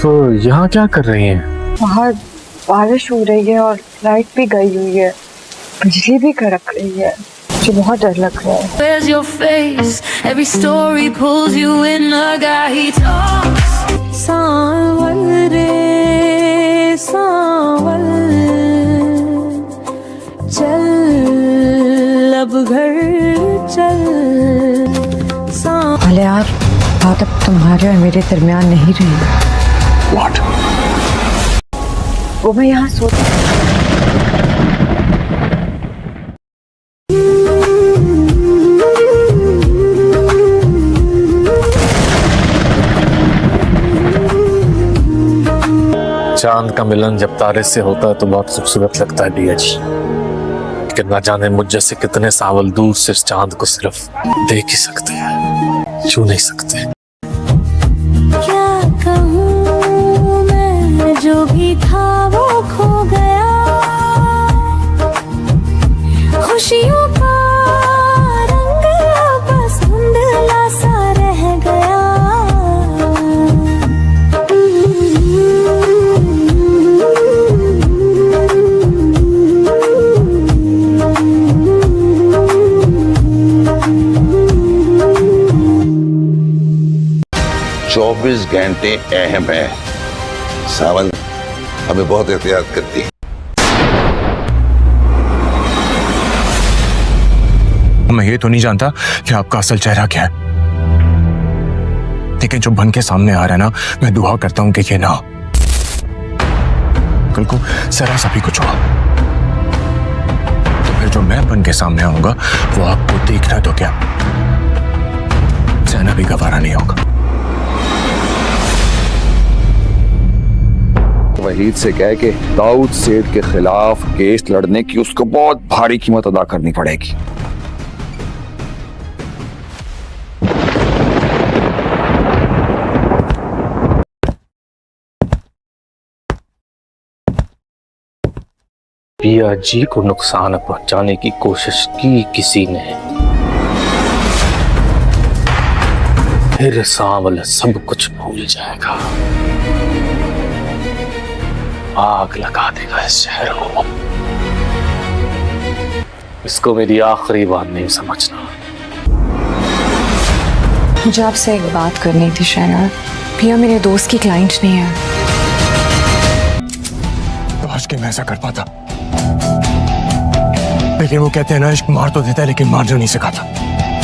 तो यहाँ क्या कर रही हैं? बाहर बारिश हो रही है और लाइट भी गई हुई है, बिजली भी कड़क रही है, मुझे बहुत डर लग रहा है। Where's your face? Every story pulls you in. A guy he talks. सांवल रे सांवल, चल अब घर चल। भले यार, बात अब तुम्हारे और मेरे दरमियान नहीं रही। What? वो मैं यहाँ सोच चांद का मिलन जब तारे से होता है तो बहुत खूबसूरत लगता है दिया जी, लेकिन ना जाने मुझ जैसे कितने सावल दूर से इस चांद को सिर्फ देख ही सकते हैं, छू नहीं सकते। क्या कहूँ मैं, जो भी था वो खो गया, खुशियों का रंग बस धुंधला सा रह गया। चौबीस घंटे अहम है। सावन हमें बहुत एहतियात करती है। मैं ये तो नहीं जानता कि आपका असल चेहरा क्या है, लेकिन जो बन के सामने आ रहा है ना, मैं दुआ करता हूं कि ये ना हो। कल को जरा सा भी कुछ हुआ तो फिर जो मैं बन के सामने आऊंगा वो आपको देखना तो क्या, सहना भी गवारा नहीं होगा। वहीद से कह के दाऊद सेठ के खिलाफ केस लड़ने की उसको बहुत भारी कीमत अदा करनी पड़ेगी। पिया जी को नुकसान पहुंचाने की कोशिश की किसी ने, फिर सांवल सब कुछ भूल जाएगा, आग लगा देगा इस शहर को। इसको मेरी आखिरी बात नहीं समझना। मुझे आपसे एक बात करनी थी शहनाज। पिया मेरे दोस्त की क्लाइंट नहीं है। तो आज के मैं ऐसा कर पाता, लेकिन वो कहते हैं ना, इश्क मार तो देता है लेकिन मार जो नहीं सिखाता।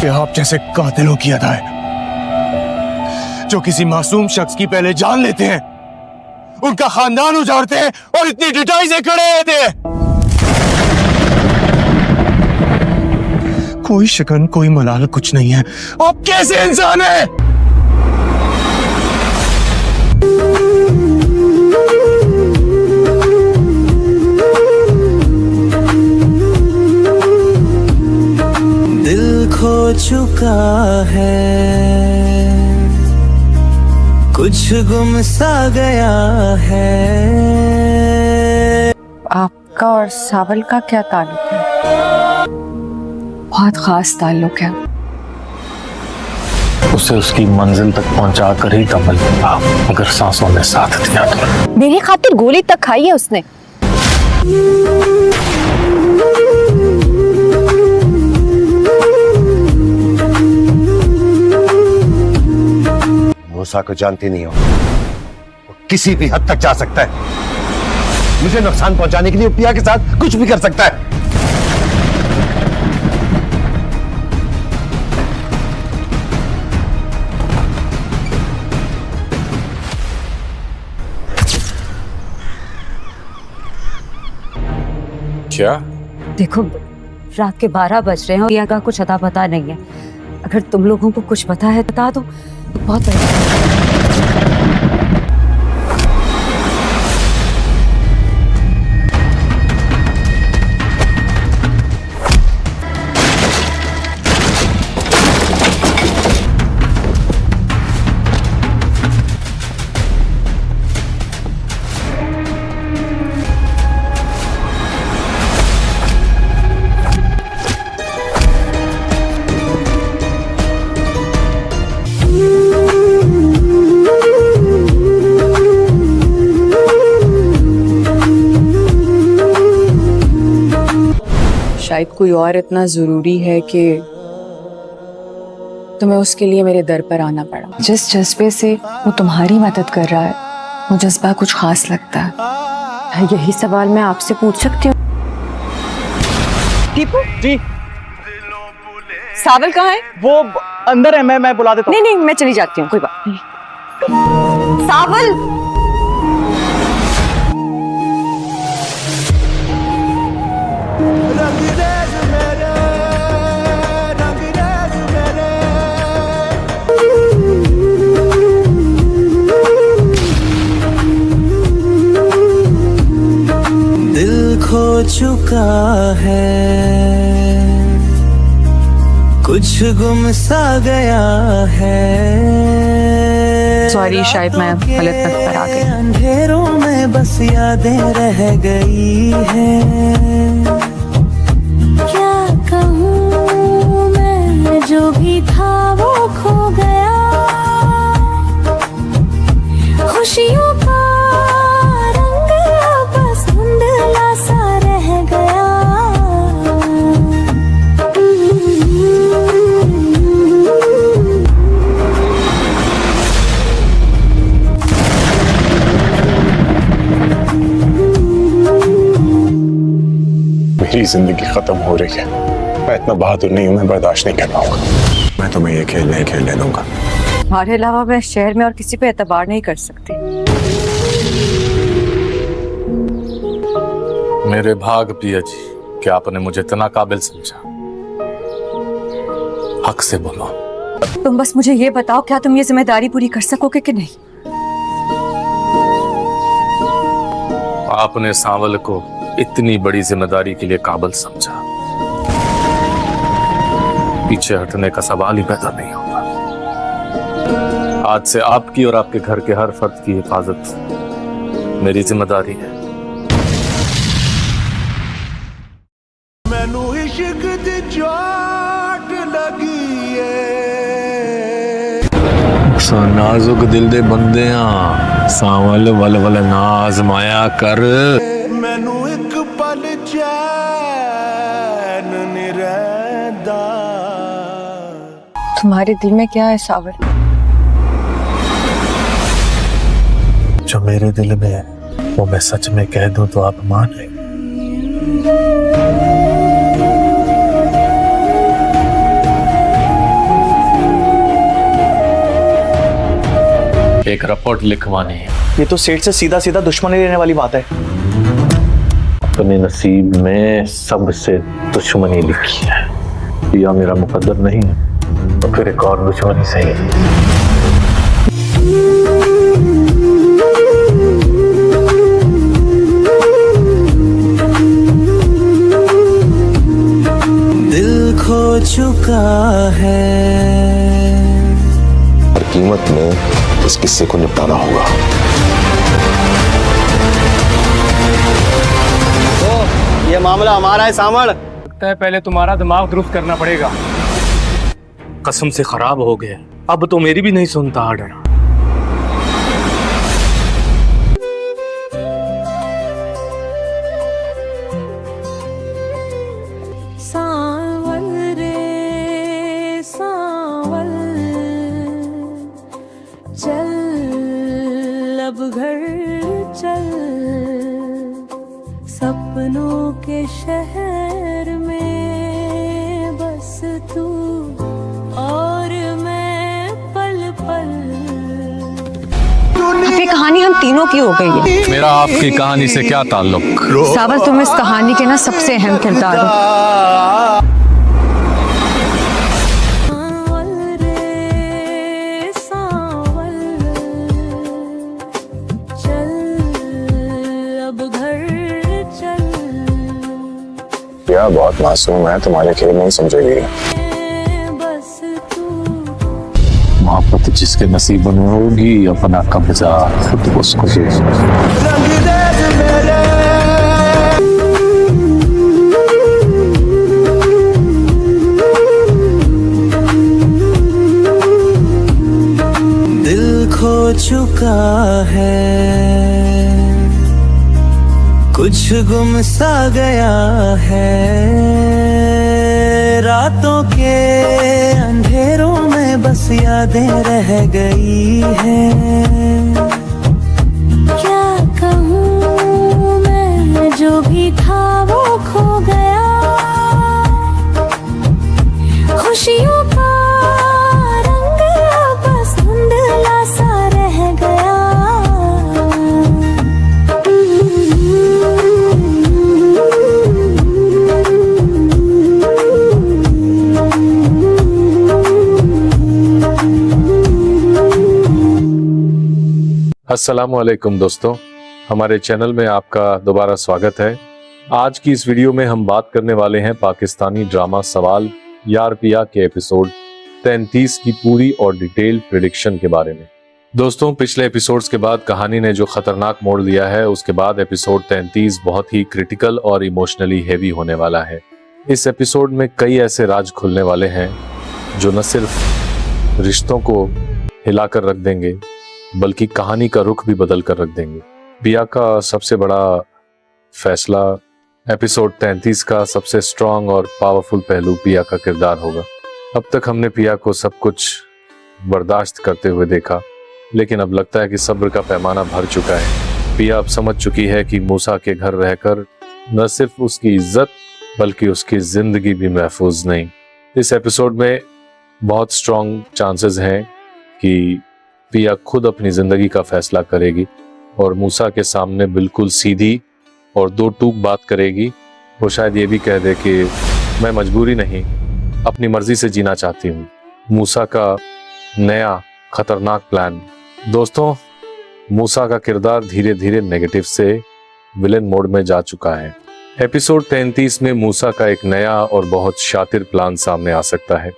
कि आप जैसे कातिलों की अदा है जो किसी मासूम शख्स की पहले जान लेते हैं, उनका खानदान उजाड़ते हैं और इतनी डिटाई से खड़े रहते हैं। कोई शिकन कोई मलाल कुछ नहीं है। आप कैसे इंसान हैं? दिल खो चुका है, कुछ गुम सा गया है। आपका और सावल का क्या ताल्लुक है? बहुत खास ताल्लुक है। उसे उसकी मंजिल तक पहुंचा कर ही दम लूंगा, अगर सांसों ने साथ दिया तो। मेरी खातिर गोली तक खाई है उसने। मूसा को जानती नहीं हो, वो किसी भी हद तक जा सकता है। मुझे नुकसान पहुंचाने के लिए पिया के साथ कुछ भी कर सकता है। क्या? देखो, रात के 12 बज रहे हैं और पिया का कुछ अता पता नहीं है। अगर तुम लोगों को कुछ पता है बता दो, बहुत बढ़िया। शायद कोई और इतना जरूरी है कि तुम्हें उसके लिए मेरे दर पर आना पड़ा। जिस जज्बे से वो तुम्हारी मदद कर रहा है वो जज्बा कुछ खास लगता है। यही सवाल मैं आपसे पूछ सकती हूँ? टीपू जी, सावल कहाँ है? वो अंदर है, मैं बुला देता हूँ। नहीं मैं चली जाती हूँ, कोई बात नहीं। सावल! दिल खो चुका है, कुछ गुम सा गया है। सॉरी, शायद मैं गलत वक्त पर आ गई। अंधेरों में बस यादें रह गई है। क्या कहूँ मैं, जो भी था वो खो गया। खुशियों का रंग बस धुंधला सा रह गया। मेरी जिंदगी खत्म हो रही है। मैं इतना बहादुर नहीं हूं, मैं बर्दाश्त नहीं कर पाऊंगा। मैं तुम्हें ये खेल नहीं खेलने दूंगा। हमारे अलावा मैं शहर में और किसी पे एतबार नहीं कर सकती। मेरे भाग पिया जी कि आपने मुझे इतना काबिल समझा। हक से बोलो। तुम बस मुझे ये बताओ, क्या तुम ये जिम्मेदारी पूरी कर सकोगे कि नहीं? आपने सांवल को इतनी बड़ी जिम्मेदारी के लिए काबिल समझा, पीछे हटने का सवाल ही पैदा नहीं होगा। आज से आपकी और आपके घर के हर फर्द की हिफाजत मेरी जिम्मेदारी है। मैनू इश्क दी चोट लगी है। नाजुक दिल दे बंदे सांवल वल वल ना आजमाया कर। मैनू एक पल चैन नहीं रहदा। तुम्हारे दिल में क्या है सावल? जो मेरे दिल में है वो मैं सच में कह दूं तो आप माने। एक रिपोर्ट लिखवानी है। ये तो सेठ से सीधा सीधा दुश्मनी लेने वाली बात है। अपने नसीब में सबसे दुश्मनी लिखी है, या मेरा मुकद्दर नहीं है तो फिर एक और दुश्मनी सही है। दिल खो चुका है, हर कीमत में इस किस्से को निपटाना होगा। तो ये मामला हमारा है सांवल। लगता है पहले तुम्हारा दिमाग दुरुस्त करना पड़ेगा। कसम से खराब हो गया, अब तो मेरी भी नहीं सुनता आर्डर। सांवल रे सांवल, चल अब घर चल, सपनों के शहर में बस तू और मैं पल पल। अब ये कहानी हम तीनों की हो गई है। मेरा आपकी कहानी से क्या ताल्लुक? सावल, तुम इस कहानी के ना सबसे अहम किरदार हो। सांवल रे सांवल, चल अब घर चल, क्या बहुत मासूम है, तुम्हारे खेल नहीं समझेगी। बस तू मोहब्बत जिसके नसीब में होगी अपना कब्जा खुद उसको दे। दिल खो चुका है, कुछ गुम सा गया है, रातों के अंधेरों में बस यादें रह गई है। क्या कहूँ मैं, जो भी था वो खो गया, खुशियों का रंग बस धुंधला सा रह गया। अस्सलामुअलैकुम दोस्तों, हमारे चैनल में आपका दोबारा स्वागत है। आज की इस वीडियो में हम बात करने वाले हैं पाकिस्तानी ड्रामा सवाल यार पिया के एपिसोड 33 की पूरी और डिटेल प्रेडिक्शन के बारे में। दोस्तों, पिछले एपिसोड्स के बाद कहानी ने जो खतरनाक मोड़ लिया है, उसके बाद एपिसोड 33 बहुत ही क्रिटिकल और इमोशनली हेवी होने वाला है। इस एपिसोड में कई ऐसे राज खुलने वाले हैं जो न सिर्फ रिश्तों को हिलाकर रख देंगे बल्कि कहानी का रुख भी बदल कर रख देंगे। पिया का सबसे बड़ा फैसला, एपिसोड 33 का सबसे स्ट्रॉन्ग और पावरफुल पहलू पिया का किरदार होगा। अब तक हमने पिया को सब कुछ बर्दाश्त करते हुए देखा, लेकिन अब लगता है कि सब्र का पैमाना भर चुका है। पिया अब समझ चुकी है कि मूसा के घर रहकर न सिर्फ उसकी इज्जत बल्कि उसकी जिंदगी भी महफूज नहीं। इस एपिसोड में बहुत स्ट्रॉन्ग चांसेस हैं कि पिया खुद अपनी जिंदगी का फैसला करेगी और मूसा के सामने बिल्कुल सीधी और दो टूक बात करेगी। वो शायद ये भी कह दे कि मैं मजबूरी नहीं, अपनी मर्जी से जीना चाहती हूँ। मूसा का नया खतरनाक प्लान। दोस्तों, मूसा का किरदार धीरे धीरे नेगेटिव से विलेन मोड में जा चुका है। एपिसोड 33 में मूसा का एक नया और बहुत शातिर प्लान सामने आ सकता है।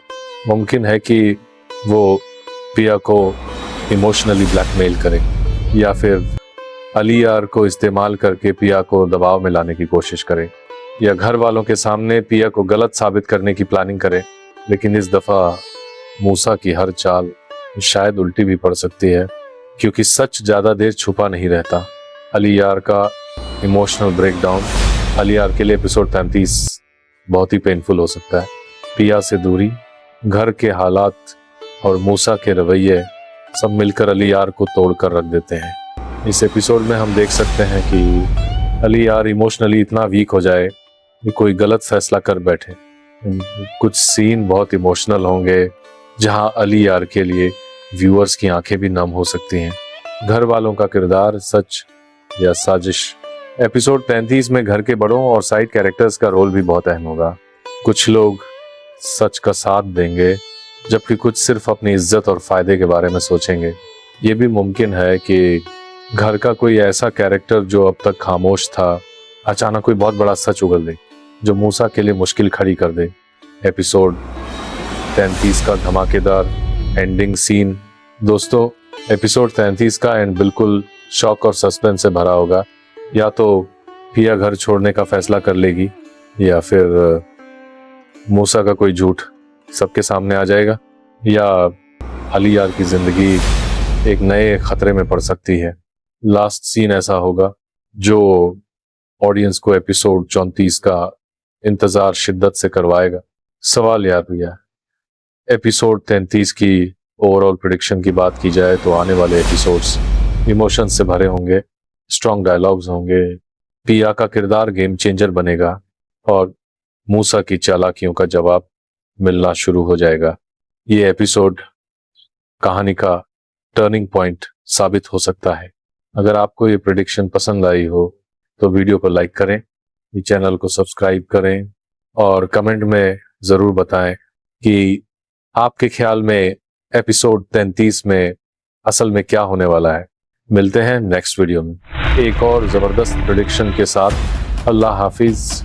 मुमकिन है कि वो पिया को इमोशनली ब्लैकमेल करे या फिर अली यार को इस्तेमाल करके पिया को दबाव में लाने की कोशिश करे या घर वालों के सामने पिया को गलत साबित करने की प्लानिंग करे। लेकिन इस दफा मूसा की हर चाल शायद उल्टी भी पड़ सकती है, क्योंकि सच ज्यादा देर छुपा नहीं रहता। अली यार का इमोशनल ब्रेकडाउन, अली यार के लिए एपिसोड 33 बहुत ही पेनफुल हो सकता है। पिया से दूरी, घर के हालात और मूसा के रवैये सब मिलकर अली यार को तोड़कर रख देते हैं। इस एपिसोड में हम देख सकते हैं कि अली यार इमोशनली इतना वीक हो जाए कि कोई गलत फैसला कर बैठे। कुछ सीन बहुत इमोशनल होंगे जहां अली यार के लिए व्यूअर्स की आंखें भी नम हो सकती हैं। घर वालों का किरदार, सच या साजिश। एपिसोड 35 में घर के बड़ों और साइड कैरेक्टर्स का रोल भी बहुत अहम होगा। कुछ लोग सच का साथ देंगे जबकि कुछ सिर्फ अपनी इज्जत और फायदे के बारे में सोचेंगे। ये भी मुमकिन है कि घर का कोई ऐसा कैरेक्टर जो अब तक खामोश था, अचानक कोई बहुत बड़ा सच उगल दे जो मूसा के लिए मुश्किल खड़ी कर दे। एपिसोड 33 का धमाकेदार एंडिंग सीन। दोस्तों, एपिसोड 33 का एंड बिल्कुल शॉक और सस्पेंस से भरा होगा। या तो पिया घर छोड़ने का फैसला कर लेगी या फिर मूसा का कोई झूठ सबके सामने आ जाएगा, या अली यार की जिंदगी एक नए खतरे में पड़ सकती है। लास्ट सीन ऐसा होगा जो ऑडियंस को एपिसोड 34 का इंतजार शिद्दत से करवाएगा। सवाल यार भैया, एपिसोड 33 की ओवरऑल प्रेडिक्शन की बात की जाए तो आने वाले एपिसोड्स इमोशन से भरे होंगे, स्ट्रॉन्ग डायलॉग्स होंगे, पिया का किरदार गेम चेंजर बनेगा और मूसा की चालाकियों का जवाब मिलना शुरू हो जाएगा। ये एपिसोड कहानी का टर्निंग पॉइंट साबित हो सकता है। अगर आपको ये प्रेडिक्शन पसंद आई हो तो वीडियो को लाइक करें, ये चैनल को सब्सक्राइब करें और कमेंट में जरूर बताएं कि आपके ख्याल में एपिसोड 33 में असल में क्या होने वाला है। मिलते हैं नेक्स्ट वीडियो में एक और जबरदस्त प्रेडिक्शन के साथ। अल्लाह हाफिज।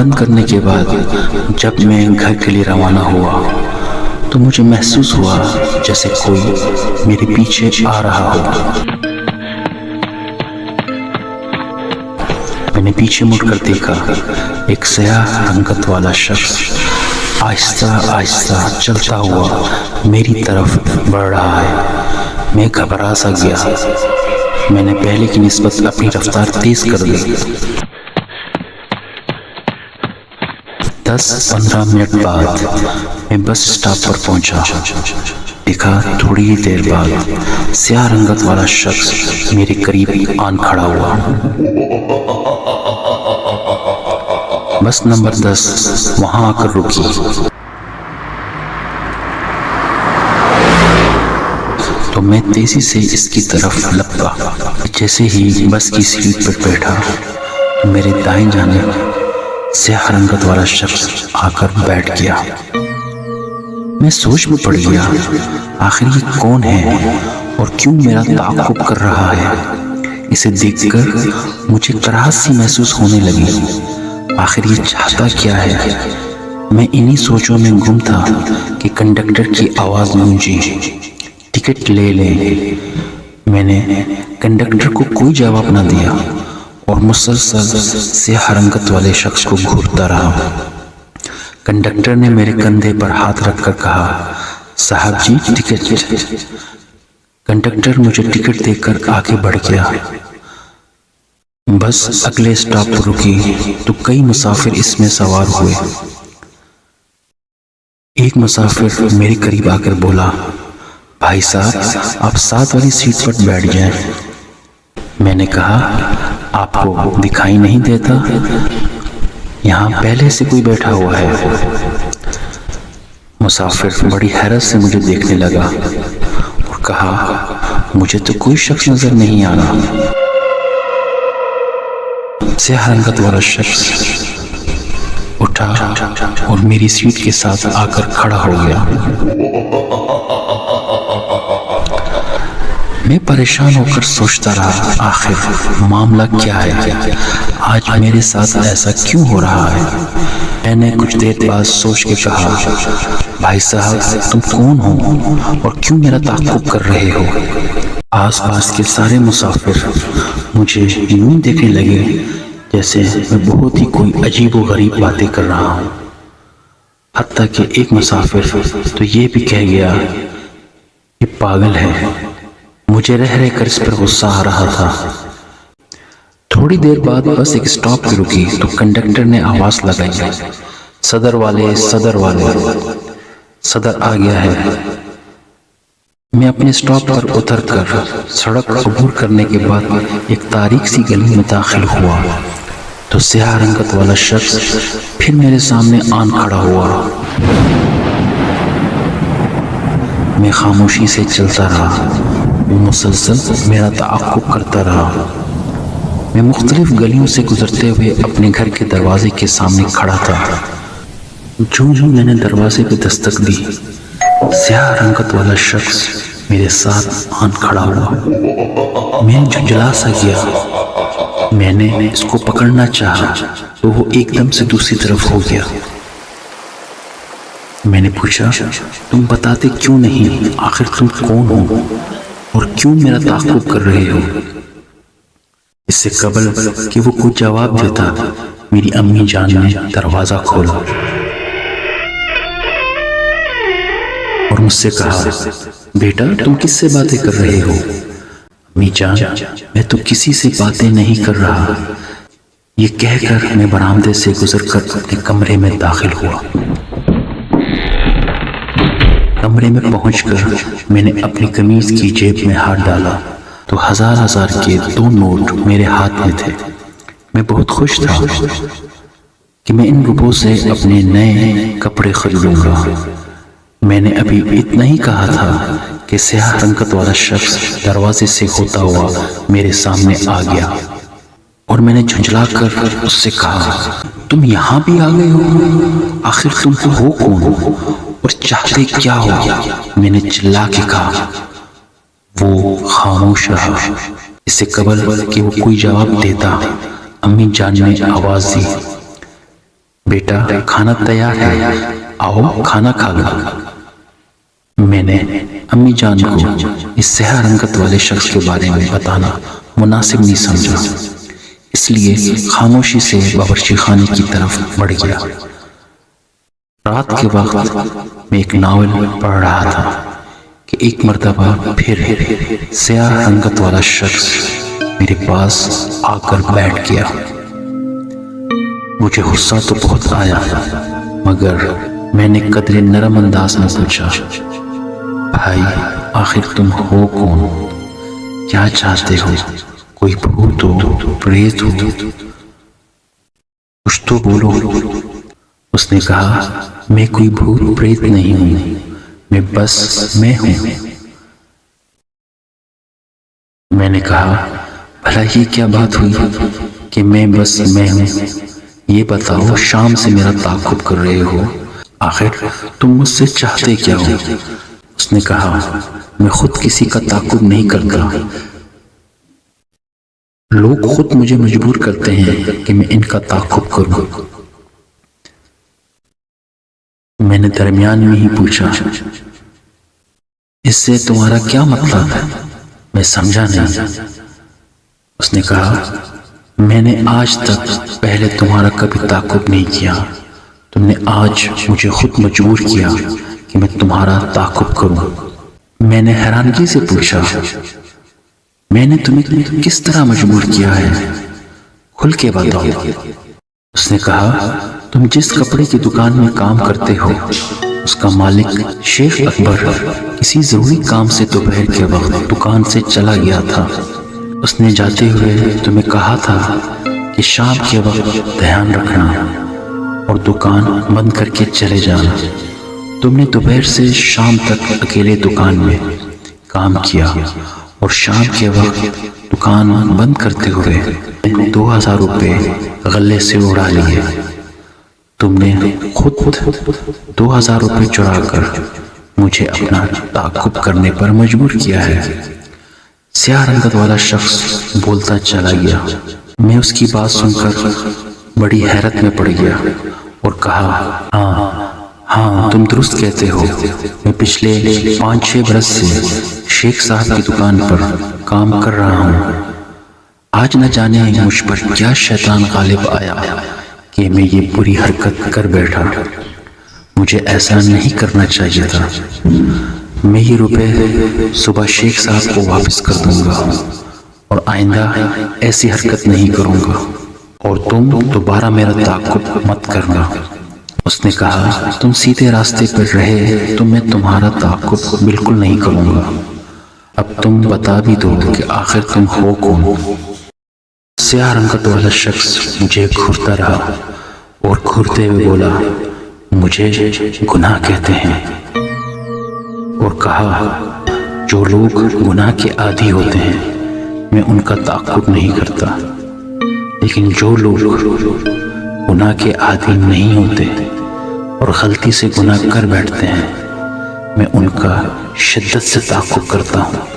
बंद करने के बाद जब मैं घर के लिए रवाना हुआ तो मुझे महसूस हुआ जैसे कोई मेरे पीछे आ रहा हो। मैंने पीछे मुड़कर देखा, एक स्याह रंगत वाला शख्स आहिस्ता आहिस्ता चलता हुआ मेरी तरफ बढ़ रहा है। मैं घबरा सा गया। मैंने पहले की निस्बत अपनी रफ्तार तेज कर दी। 10-15 मिनट बाद मैं बस स्टॉप पर पहुंचा। देखा थोड़ी ही देर बाद स्याह रंगत वाला शख्स मेरे करीब आन खड़ा हुआ। बस नंबर 10 वहां आकर रुकी। तो मैं तेजी से इसकी तरफ लपका। जैसे ही बस की सीट पर बैठा तो मेरे दाएं जाने स्याह रंगत वाला शख्स आकर बैठ गया। मैं सोच में पड़ गया, आखिर ये कौन है और क्यों मेरा ताक़ुब कर रहा है। इसे देखकर मुझे कराहत सी महसूस होने लगी। आखिर ये चाहता क्या है। मैं इन्हीं सोचों में गुम था कि कंडक्टर की आवाज़ गूंजी, टिकट ले ले। मैंने कंडक्टर को कोई जवाब न दिया और मुसलसल स्याह रंगत वाले शख्स को घूरता रहा। कंडक्टर ने मेरे कंधे पर हाथ रखकर कहा, साहब जी टिकट। कंडक्टर मुझे टिकट देकर आगे बढ़ गया। बस अगले स्टॉप पर रुकी तो कई मुसाफिर इसमें सवार हुए। एक मुसाफिर मेरे करीब आकर बोला, भाई साहब आप साथ वाली सीट पर बैठ जाएं। मैंने कहा, आपको दिखाई नहीं देता? यहाँ पहले से कोई बैठा हुआ है। मुसाफिर बड़ी हैरत से मुझे देखने लगा और कहा, मुझे तो कोई शख्स नजर नहीं आ रहा। स्याह रंगत वाला शख्स उठा और मेरी सीट के साथ आकर खड़ा हो गया। मैं परेशान होकर सोचता रहा, आखिर मामला क्या है, आज मेरे साथ ऐसा क्यों हो रहा है। मैंने कुछ देर बाद सोच के कहा, भाई साहब तुम कौन हो और क्यों मेरा ताक़ुब कर रहे हो। आसपास के सारे मुसाफिर मुझे यूं देखने लगे जैसे मैं बहुत ही कोई अजीब व गरीब बातें कर रहा हूँ। हत्ता कि एक मुसाफिर तो ये भी कह गया, ये पागल है। मुझे रह रहकर इस पर गुस्सा आ रहा था। थोड़ी देर बाद बस एक स्टॉप पर रुकी तो कंडक्टर ने आवाज लगाई, सदर वाले सदर वाले, सदर आ गया है। मैं अपने स्टॉप पर उतरकर सड़क अबूर करने के बाद एक तारीक सी गली में दाखिल हुआ तो स्याह रंगत वाला शख्स फिर मेरे सामने आन खड़ा हुआ। मैं खामोशी से चलता रहा। वो मुसलसल मेरा ताक़ुब करता रहा। मैं मुख्तलिफ गलियों से गुजरते हुए अपने घर के दरवाजे के सामने खड़ा था। जो मैंने दरवाजे पे दस्तक दी, स्याह रंगत वाला शख्स मेरे साथ आन खड़ा हुआ। मैं झुंझला सा गया। मैंने इसको पकड़ना चाहा तो वो एकदम से दूसरी तरफ हो गया। मैंने पूछा, तुम बताते क्यों नहीं, आखिर तुम कौन हो और क्यों मेरा ताक़ुब कर रहे हो। इससे कबल कि वो कुछ जवाब देता, मेरी अम्मी जान ने दरवाजा खोला और मुझसे कहा, बेटा तुम किससे बातें कर रहे हो। अम्मी जान, मैं तो किसी से बातें नहीं कर रहा। ये कहकर मैं बरामदे से गुजरकर अपने कमरे में दाखिल हुआ। कमरे में पहुंचकर मैंने अपनी कमीज की जेब में हाथ डाला तो हजार के 2 नोट मेरे हाथ में थे। मैं बहुत खुश था कि मैं इन रुपयों से अपने नए कपड़े खरीदूंगा। मैंने अभी इतना ही कहा था कि स्याह रंगत वाला शख्स दरवाजे से होता हुआ मेरे सामने आ गया और मैंने झुंझला कर उससे कहा, तुम यहाँ भी आ गए हो, आखिर तुम हो कौन और चाहते क्या हो। मैंने चिल्ला के कहा। वो खामोश रहा। इससे कबल कि वो कोई जवाब देता, अम्मी जान ने आवाज दी, बेटा खाना तैयार है, आओ खाना खा लो। मैंने अम्मी जान को इस स्याह रंगत वाले शख्स के बारे में बताना मुनासिब नहीं समझा, इसलिए खामोशी से बावर्ची खाने की तरफ बढ़ गया। रात के वक्त मैं एक नावल पढ़ रहा था कि एक मर्तबा फिर स्याह रंगत वाला शख्स मेरे पास आकर बैठ गया। मुझे गुस्सा तो बहुत आया, मगर मैंने कदरे नरम अंदाज में पूछा, भाई आखिर तुम हो कौन, क्या चाहते हो, कोई भूत हो, प्रेत हो, कुछ तो बोलो। उसने कहा, मैं कोई भूत प्रेत नहीं हूं, मैं बस मैं हूं। मैंने कहा, भला ये क्या बात हुई कि मैं बस मैं हूं? ये बताओ, शाम से मेरा ताक़ुब कर रहे हो, आखिर तुम मुझसे चाहते क्या हो? उसने कहा, मैं खुद किसी का ताक़ुब नहीं करता, लोग खुद मुझे मजबूर करते हैं कि मैं इनका ताक़ुब करूं। मैंने दरमियान में ही पूछा, इससे तुम्हारा क्या मतलब है? मैं समझा नहीं। उसने कहा, मैंने आज तक पहले तुम्हारा कभी ताक़ुब नहीं किया, तुमने आज मुझे खुद मजबूर किया कि मैं तुम्हारा ताक़ुब करूं। मैंने हैरानगी से पूछा, मैंने तुम्हें किस तरह मजबूर किया है, खुल के बताओ। उसने कहा, तुम जिस कपड़े की दुकान में काम करते हो, उसका मालिक शेख अकबर किसी जरूरी काम से दोपहर के वक्त दुकान से चला गया था। उसने जाते हुए तुम्हें कहा था कि शाम के वक्त ध्यान रखना और दुकान बंद करके चले जाना। तुमने दोपहर से शाम तक अकेले दुकान में काम किया और शाम के वक्त दुकान बंद करते हुए 2000 रुपये गले से उड़ा लिए। तुमने खुद 2000 रुपये चुराकर मुझे अपना ताक़ुब करने पर मजबूर किया है। स्याह रंगत वाला शख्स बोलता चला गया। मैं उसकी बात सुनकर बड़ी हैरत में पड़ गया और कहा, हाँ तुम दुरुस्त कहते हो, मैं पिछले 5-6 बरस से शेख साहब की दुकान पर काम कर रहा हूँ। आज न जाने मुझ पर क्या शैतान गालिब आया कि मैं ये बुरी हरकत कर बैठा। मुझे ऐसा नहीं करना चाहिए था। मैं ये रुपए सुबह शेख साहब को वापस कर दूंगा और आइंदा ऐसी हरकत नहीं करूंगा और तुम दोबारा मेरा ताक़ुब मत करना। उसने कहा, तुम सीधे रास्ते पर रहे तो मैं तुम्हारा ताक़ुब बिल्कुल नहीं करूंगा। अब तुम बता भी दो कि आखिर तुम हो कौन? स्याह रंगत वाला शख्स मुझे घूरता रहा और घूरते हुए बोला, मुझे गुनाह कहते हैं, और कहा, जो लोग गुनाह के आदी होते हैं मैं उनका ताक़ुब नहीं करता, लेकिन जो लोग गुनाह के आदी नहीं होते और गलती से गुनाह कर बैठते हैं मैं उनका शिद्दत से ताक़ुब करता हूँ।